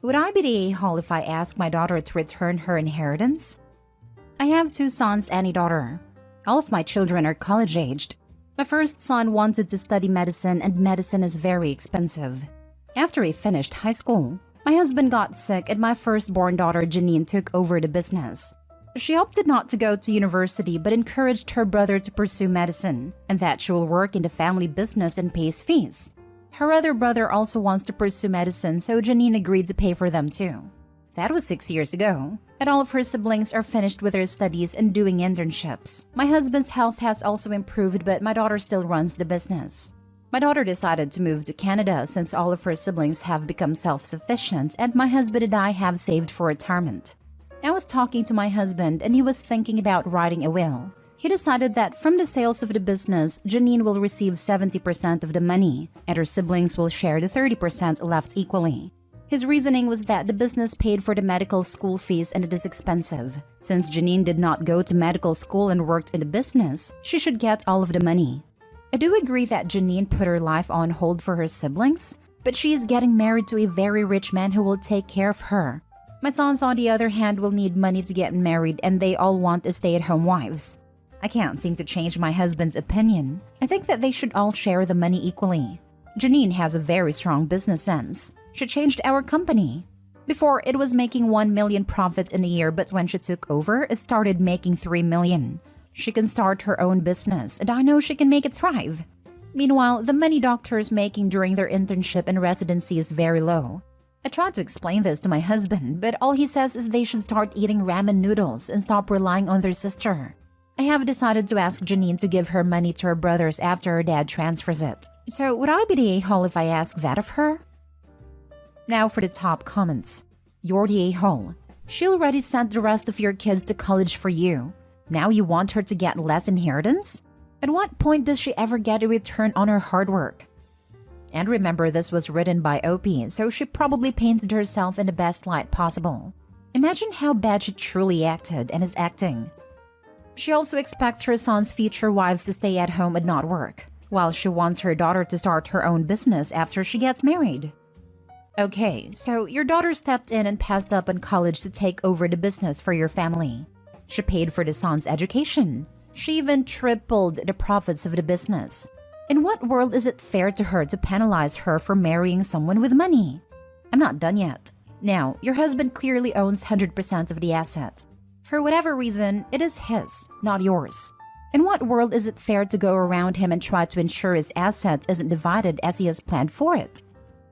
Would I be the a-hole if I asked my daughter to return her inheritance? I have 2 sons and a daughter. All of my children are college-aged. My first son wanted to study medicine, and medicine is very expensive. After he finished high school, my husband got sick and my firstborn daughter Janine took over the business. She opted not to go to university but encouraged her brother to pursue medicine and that she will work in the family business and pays fees. Her other brother also wants to pursue medicine, so Janine agreed to pay for them too. That was 6 years ago, and all of her siblings are finished with their studies and doing internships. My husband's health has also improved, but my daughter still runs the business. My daughter decided to move to Canada since all of her siblings have become self-sufficient and my husband and I have saved for retirement. I was talking to my husband and he was thinking about writing a will. He decided that from the sales of the business, Janine will receive 70% of the money and her siblings will share the 30% left equally. His reasoning was that the business paid for the medical school fees and it is expensive. Since Janine did not go to medical school and worked in the business, she should get all of the money. I do agree that Janine put her life on hold for her siblings, but she is getting married to a very rich man who will take care of her. My sons, on the other hand, will need money to get married and they all want stay-at-home wives. I can't seem to change my husband's opinion. I think that they should all share the money equally. Janine has a very strong business sense. She changed our company. Before, it was making 1 million profits in a year, but when she took over, it started making 3 million. She can start her own business, and I know she can make it thrive. Meanwhile, the money doctors making during their internship and residency is very low. I tried to explain this to my husband, but all he says is they should start eating ramen noodles and stop relying on their sister. I have decided to ask Janine to give her money to her brothers after her dad transfers it. So would I be the a-hole if I ask that of her? Now for the top comments. You're the a-hole. She already sent the rest of your kids to college for you. Now you want her to get less inheritance? At what point does she ever get a return on her hard work? And remember, this was written by OP, so she probably painted herself in the best light possible. Imagine how bad she truly acted and is acting. She also expects her son's future wives to stay at home and not work, while she wants her daughter to start her own business after she gets married. Okay, so your daughter stepped in and passed up on college to take over the business for your family. She paid for the son's education. She even tripled the profits of the business. In what world is it fair to her to penalize her for marrying someone with money? I'm not done yet. Now, your husband clearly owns 100% of the asset. For whatever reason, it is his, not yours. In what world is it fair to go around him and try to ensure his asset isn't divided as he has planned for it?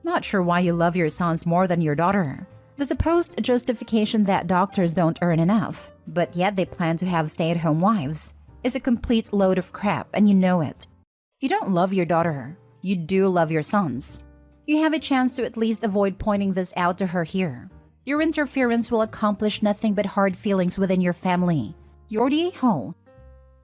Not sure why you love your sons more than your daughter. The supposed justification that doctors don't earn enough, but yet they plan to have stay-at-home wives, is a complete load of crap and you know it. You don't love your daughter. You do love your sons. You have a chance to at least avoid pointing this out to her here. Your interference will accomplish nothing but hard feelings within your family. You're the a-hole.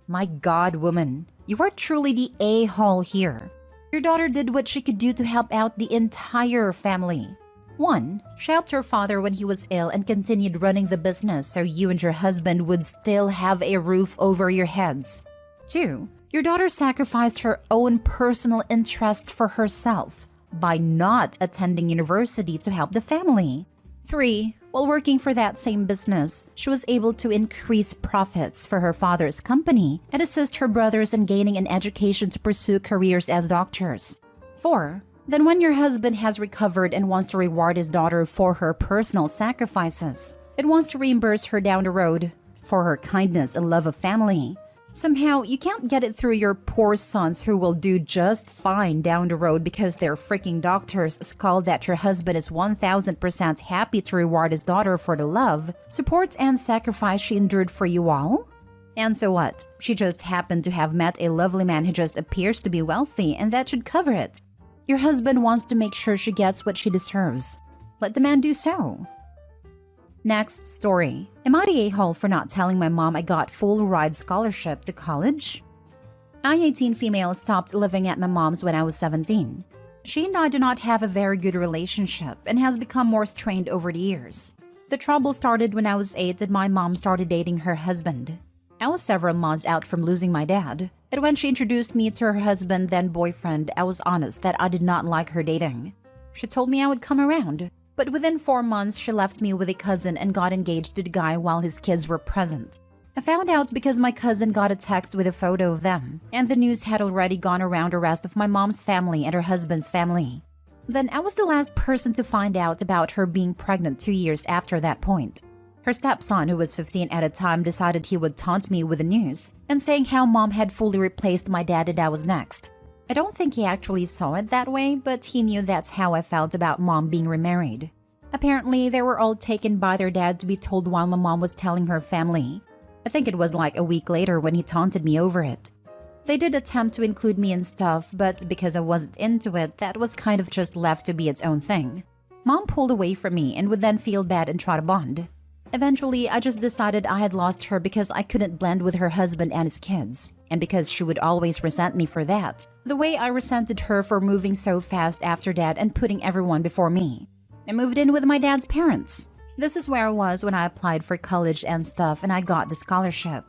My God, woman, you are truly the a-hole here. Your daughter did what she could do to help out the entire family. 1. She helped her father when he was ill and continued running the business so you and your husband would still have a roof over your heads. 2. Your daughter sacrificed her own personal interests for herself by not attending university to help the family. 3. While working for that same business, she was able to increase profits for her father's company and assist her brothers in gaining an education to pursue careers as doctors. 4. Then when your husband has recovered and wants to reward his daughter for her personal sacrifices, it wants to reimburse her down the road for her kindness and love of family. Somehow, you can't get it through your poor sons who will do just fine down the road because their freaking doctors scold that your husband is 1000% happy to reward his daughter for the love, support, and sacrifice she endured for you all? And so what? She just happened to have met a lovely man who just appears to be wealthy and that should cover it. Your husband wants to make sure she gets what she deserves. Let the man do so. Next story. Am I the a-hole for not telling my mom I got full ride scholarship to college? I, 18 female, stopped living at my mom's when I was 17. She and I do not have a very good relationship and has become more strained over the years. The trouble started when I was 8 and my mom started dating her husband. I was several months out from losing my dad, and when she introduced me to her husband, then boyfriend, I was honest that I did not like her dating. She told me I would come around. But within 4 months, she left me with a cousin and got engaged to the guy while his kids were present. I found out because my cousin got a text with a photo of them, and the news had already gone around the rest of my mom's family and her husband's family. Then I was the last person to find out about her being pregnant 2 years after that point. Her stepson, who was 15 at the time, decided he would taunt me with the news and saying how mom had fully replaced my dad and I was next. I don't think he actually saw it that way, but he knew that's how I felt about mom being remarried. Apparently, they were all taken by their dad to be told while my mom was telling her family. I think it was like a week later when he taunted me over it. They did attempt to include me in stuff, but because I wasn't into it, that was kind of just left to be its own thing. Mom pulled away from me and would then feel bad and try to bond. Eventually, I just decided I had lost her because I couldn't blend with her husband and his kids, and because she would always resent me for that, the way I resented her for moving so fast after dad and putting everyone before me. I moved in with my dad's parents. This is where I was when I applied for college and stuff and I got the scholarship.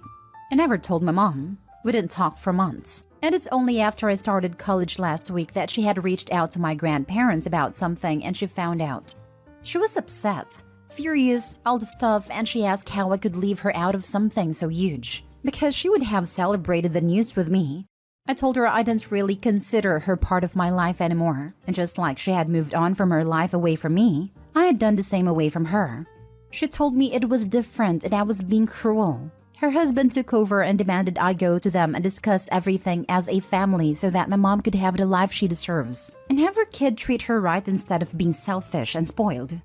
I never told my mom. We didn't talk for months. And it's only after I started college last week that she had reached out to my grandparents about something and she found out. She was upset, furious, all the stuff, and she asked how I could leave her out of something so huge, because she would have celebrated the news with me. I told her I didn't really consider her part of my life anymore, and just like she had moved on from her life away from me, I had done the same away from her. She told me it was different and I was being cruel. Her husband took over and demanded I go to them and discuss everything as a family so that my mom could have the life she deserves and have her kid treat her right instead of being selfish and spoiled.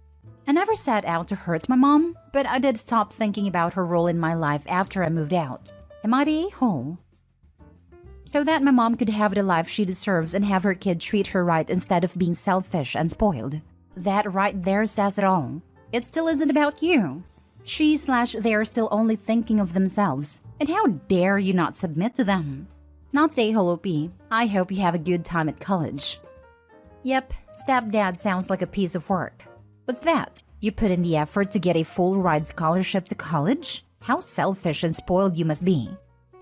I never set out to hurt my mom, but I did stop thinking about her role in my life after I moved out. Am I the a-hole? So that my mom could have the life she deserves and have her kid treat her right instead of being selfish and spoiled. That right there says it all. It still isn't about you. She/they are still only thinking of themselves. And how dare you not submit to them? Not today, Holopi. I hope you have a good time at college. Yep, stepdad sounds like a piece of work. What's that? You put in the effort to get a full ride scholarship to college? How selfish and spoiled you must be.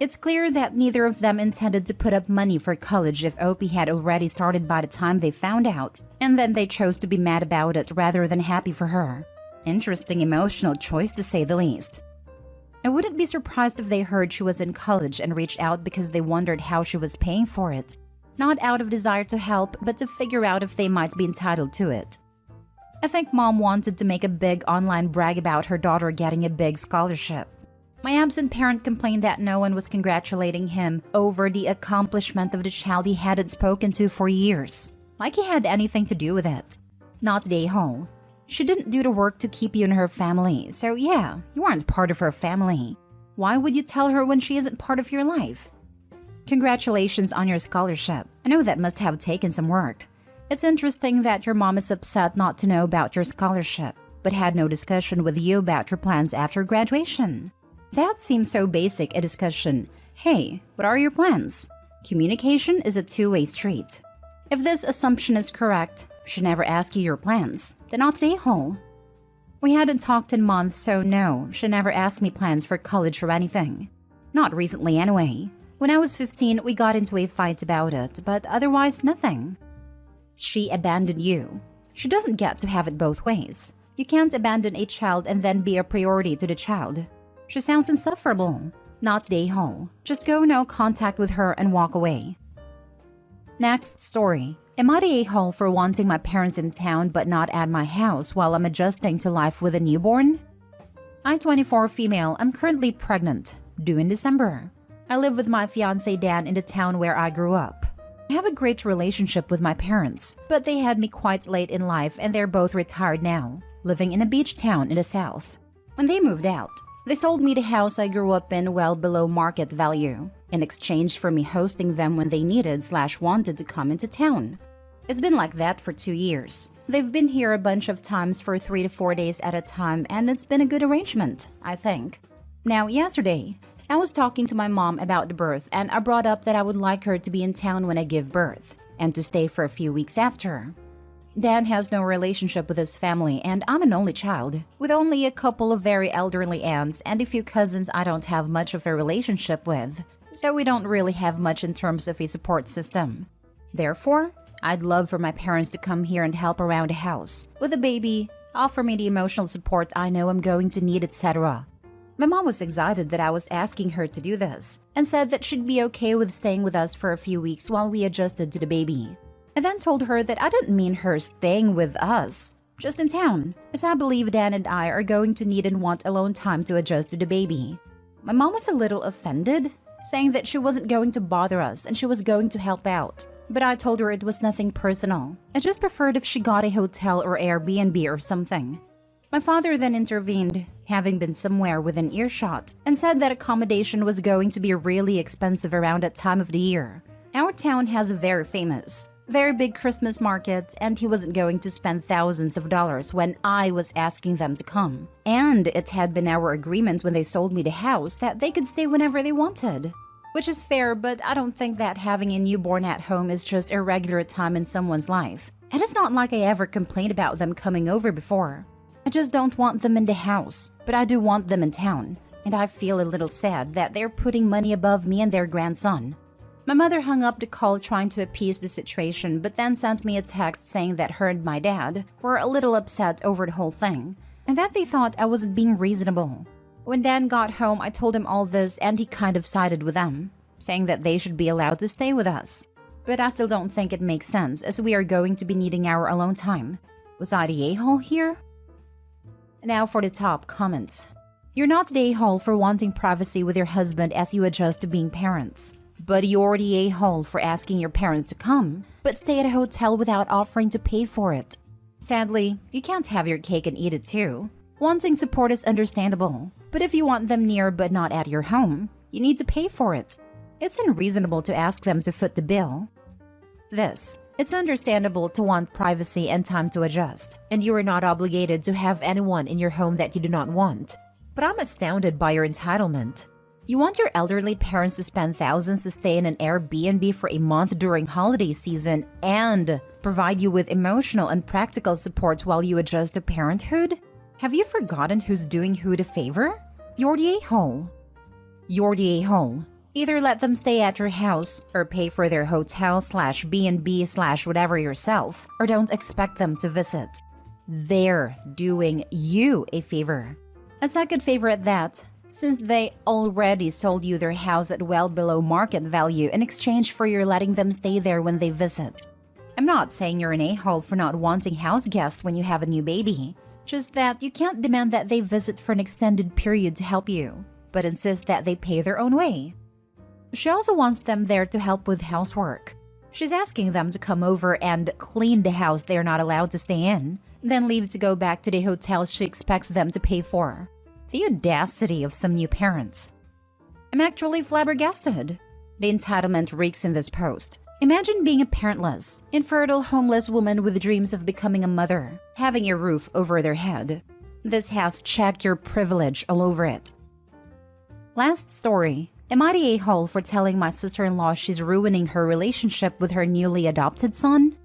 It's clear that neither of them intended to put up money for college if Opie had already started by the time they found out, and then they chose to be mad about it rather than happy for her. Interesting emotional choice to say the least. I wouldn't be surprised if they heard she was in college and reached out because they wondered how she was paying for it. Not out of desire to help, but to figure out if they might be entitled to it. I think mom wanted to make a big online brag about her daughter getting a big scholarship. My absent parent complained that no one was congratulating him over the accomplishment of the child he hadn't spoken to for years. Like he had anything to do with it. Not the a-hole. She didn't do the work to keep you in her family, so yeah, you aren't part of her family. Why would you tell her when she isn't part of your life? Congratulations on your scholarship. I know that must have taken some work. It's interesting that your mom is upset not to know about your scholarship, but had no discussion with you about your plans after graduation. That seems so basic a discussion. Hey, what are your plans? Communication is a two-way street. If this assumption is correct, she never asked you your plans. Then not the a-hole. We hadn't talked in months, so no, she never asked me plans for college or anything. Not recently anyway. When I was 15, we got into a fight about it, but otherwise nothing. She abandoned you. She doesn't get to have it both ways. You can't abandon a child and then be a priority to the child. She sounds insufferable. Not the a-hole. Just go no contact with her and walk away. Next story. Am I the a-hole for wanting my parents in town but not at my house while I'm adjusting to life with a newborn? I'm 24 female. I'm currently pregnant. Due in December. I live with my fiancé Dan in the town where I grew up. I have a great relationship with my parents, but they had me quite late in life and they're both retired now, living in a beach town in the south. When they moved out, they sold me the house I grew up in well below market value, in exchange for me hosting them when they needed/wanted to come into town. It's been like that for 2 years. They've been here a bunch of times for 3 to 4 days at a time, and it's been a good arrangement, I think. Now, yesterday, I was talking to my mom about the birth, and I brought up that I would like her to be in town when I give birth, and to stay for a few weeks after. Dan has no relationship with his family, and I'm an only child, with only a couple of very elderly aunts and a few cousins I don't have much of a relationship with, so we don't really have much in terms of a support system. Therefore, I'd love for my parents to come here and help around the house with a baby, offer me the emotional support I know I'm going to need, etc. My mom was excited that I was asking her to do this and said that she'd be okay with staying with us for a few weeks while we adjusted to the baby. I then told her that I didn't mean her staying with us, just in town, as I believe Dan and I are going to need and want alone time to adjust to the baby. My mom was a little offended, saying that she wasn't going to bother us and she was going to help out. But I told her it was nothing personal. I just preferred if she got a hotel or Airbnb or something. My father then intervened, having been somewhere within earshot, and said that accommodation was going to be really expensive around that time of the year. Our town has a very big Christmas market, and he wasn't going to spend thousands of dollars when I was asking them to come. And it had been our agreement when they sold me the house that they could stay whenever they wanted. Which is fair, but I don't think that having a newborn at home is just a regular time in someone's life. And it's not like I ever complained about them coming over before. I just don't want them in the house, but I do want them in town. And I feel a little sad that they're putting money above me and their grandson. My mother hung up the call trying to appease the situation, but then sent me a text saying that her and my dad were a little upset over the whole thing, and that they thought I wasn't being reasonable. When Dan got home, I told him all this and he kind of sided with them, saying that they should be allowed to stay with us. But I still don't think it makes sense as we are going to be needing our alone time. Was I the a-hole here? Now for the top comments. You're not the a-hole for wanting privacy with your husband as you adjust to being parents. But you're the a-hole for asking your parents to come, but stay at a hotel without offering to pay for it. Sadly, you can't have your cake and eat it too. Wanting support is understandable, but if you want them near but not at your home, you need to pay for it. It's unreasonable to ask them to foot the bill. It's understandable to want privacy and time to adjust, and you are not obligated to have anyone in your home that you do not want. But I'm astounded by your entitlement. You want your elderly parents to spend thousands to stay in an Airbnb for a month during holiday season and provide you with emotional and practical support while you adjust to parenthood? Have you forgotten who's doing who the favor? You're the a-hole. You're the a-hole. Either let them stay at your house or pay for their hotel/B&B/whatever yourself, or don't expect them to visit. They're doing you a favor. A second favor at that, since they already sold you their house at well below market value in exchange for your letting them stay there when they visit. I'm not saying you're an a-hole for not wanting house guests when you have a new baby, just that you can't demand that they visit for an extended period to help you, but insist that they pay their own way. She also wants them there to help with housework. She's asking them to come over and clean the house they're not allowed to stay in, then leave to go back to the hotel she expects them to pay for. The audacity of some new parents. I'm actually flabbergasted. The entitlement reeks in this post. Imagine being a parentless, infertile, homeless woman with dreams of becoming a mother, having a roof over their head. This has check your privilege all over it. Last story. Am I the a-hole for telling my sister-in-law she's ruining her relationship with her newly adopted son?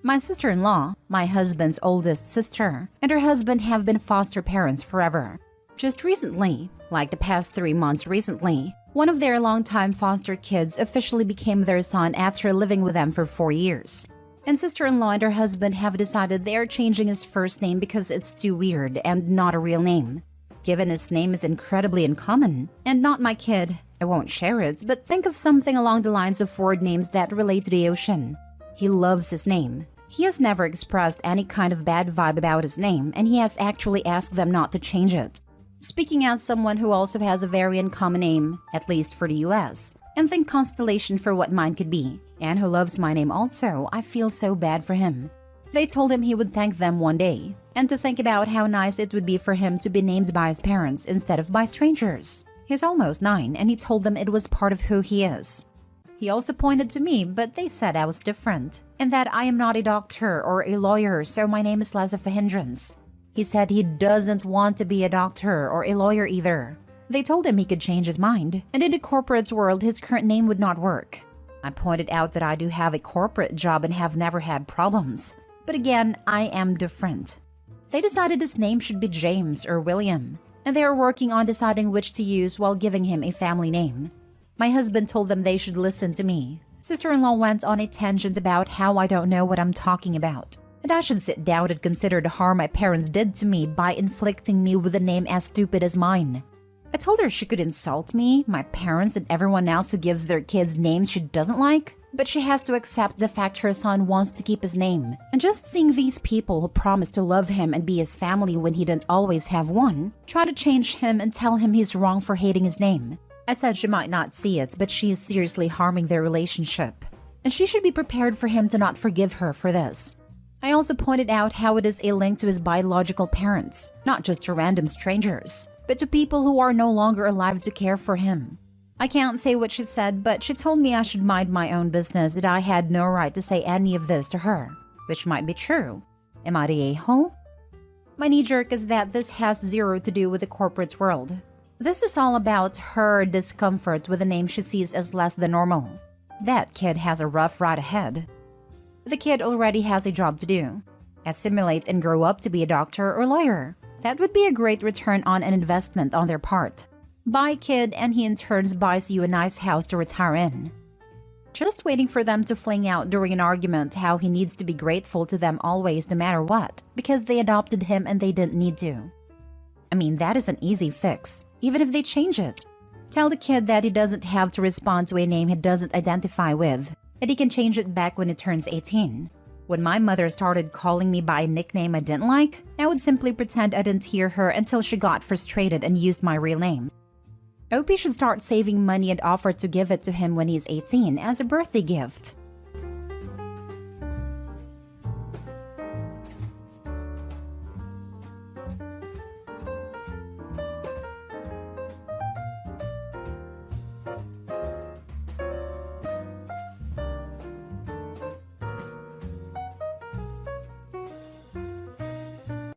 My sister-in-law, my husband's oldest sister, and her husband have been foster parents forever. Just recently, like the past 3 months recently, one of their longtime foster kids officially became their son after living with them for 4 years. And sister-in-law and her husband have decided they are changing his first name because it's too weird and not a real name. Given his name is incredibly uncommon, and not my kid, I won't share it, but think of something along the lines of word names that relate to the ocean. He loves his name. He has never expressed any kind of bad vibe about his name, and he has actually asked them not to change it. Speaking as someone who also has a very uncommon name, at least for the US, and think constellation for what mine could be, and who loves my name also, I feel so bad for him. They told him he would thank them one day, and to think about how nice it would be for him to be named by his parents instead of by strangers. He's almost 9, and he told them it was part of who he is. He also pointed to me, but they said I was different, and that I am not a doctor or a lawyer, so my name is less of a hindrance. He said he doesn't want to be a doctor or a lawyer either. They told him he could change his mind, and in the corporate world his current name would not work. I pointed out that I do have a corporate job and have never had problems. But again, I am different. They decided his name should be James or William, and they are working on deciding which to use while giving him a family name. My husband told them they should listen to me, Sister-in-law went on a tangent about how I don't know what I'm talking about, and I should sit down and consider the harm my parents did to me by inflicting me with a name as stupid as mine. I told her she could insult me, my parents, and everyone else who gives their kids names she doesn't like, but she has to accept the fact her son wants to keep his name. And just seeing these people who promise to love him and be his family when he didn't always have one, try to change him and tell him he's wrong for hating his name. I said she might not see it, but she is seriously harming their relationship, and she should be prepared for him to not forgive her for this. I also pointed out how it is a link to his biological parents, not just to random strangers, but to people who are no longer alive to care for him. I can't say what she said, but she told me I should mind my own business, that I had no right to say any of this to her, which might be true. Am I the a-hole? My knee-jerk is that this has zero to do with the corporate world. This is all about her discomfort with a name she sees as less than normal. That kid has a rough ride ahead. The kid already has a job to do. Assimilate and grow up to be a doctor or lawyer. That would be a great return on an investment on their part. Buy kid and he in turn buys you a nice house to retire in. Just waiting for them to fling out during an argument how he needs to be grateful to them always no matter what, because they adopted him and they didn't need to. I mean, that is an easy fix, even if they change it. Tell the kid that he doesn't have to respond to a name he doesn't identify with, and he can change it back when he turns 18. When my mother started calling me by a nickname I didn't like, I would simply pretend I didn't hear her until she got frustrated and used my real name. I hope he should start saving money and offer to give it to him when he's 18 as a birthday gift.